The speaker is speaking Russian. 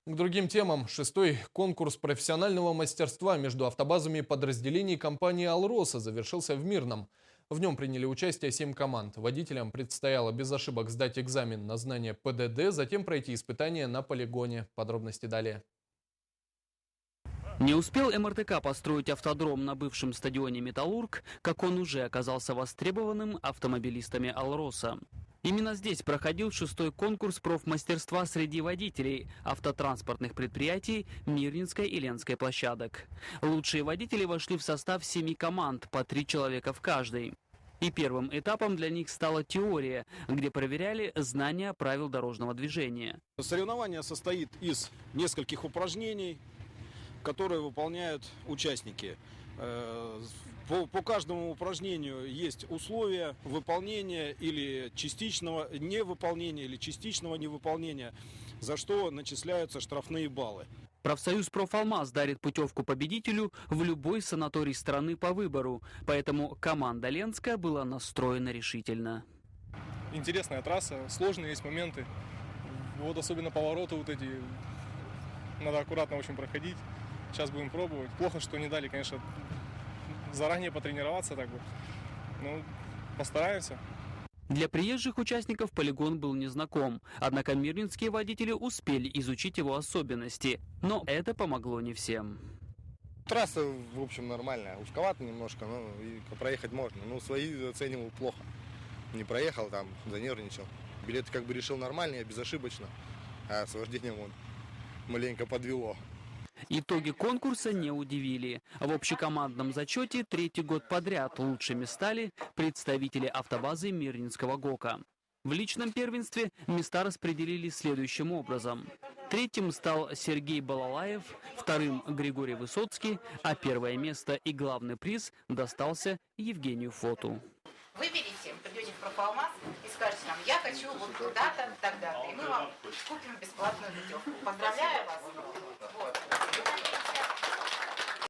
К другим темам. Шестой конкурс профессионального мастерства между автобазами подразделений компании «Алроса» завершился в Мирном. В нем приняли участие 7 команд. Водителям предстояло без ошибок сдать экзамен на знание ПДД, затем пройти испытания на полигоне. Подробности далее. Не успел МРТК построить автодром на бывшем стадионе «Металлург», как он уже оказался востребованным автомобилистами «Алроса». Именно здесь проходил шестой конкурс профмастерства среди водителей автотранспортных предприятий Мирнинской и Ленской площадок. Лучшие водители вошли в состав 7 команд, по 3 человека в каждой. И первым этапом для них стала теория, где проверяли знания правил дорожного движения. Соревнование состоит из нескольких упражнений, которые выполняют участники. По каждому упражнению есть условия выполнения или частичного невыполнения, или частичного невыполнения, за что начисляются штрафные баллы. Профсоюз «Профалмаз» дарит путевку победителю в любой санаторий страны по выбору, поэтому команда Ленская была настроена решительно. Интересная трасса, сложные есть моменты. Вот особенно повороты вот эти, надо аккуратно очень проходить. Сейчас будем пробовать. Плохо, что не дали, конечно, заранее потренироваться так бы. Ну, постараемся. Для приезжих участников полигон был незнаком, однако мирнинские водители успели изучить его особенности, но это помогло не всем. Трасса, в общем, нормальная, узковато немножко, но и проехать можно. Но свои оценивал плохо. Не проехал там, занервничал. Билет как бы решил нормально, безошибочно, а с вождением он маленько подвело. Итоги конкурса не удивили. В общекомандном зачете 3-й год подряд лучшими стали представители автобазы Мирнинского ГОКа. В личном первенстве места распределили следующим образом. 3-м стал Сергей Балалаев, 2-м Григорий Высоцкий, а 1-е место и главный приз достался Евгению Фоту. Выберите, придете в Профалмаз и скажете нам: я хочу вот туда-то, тогда-то, и мы вам купим бесплатную путевку. Поздравляю вас! Вот.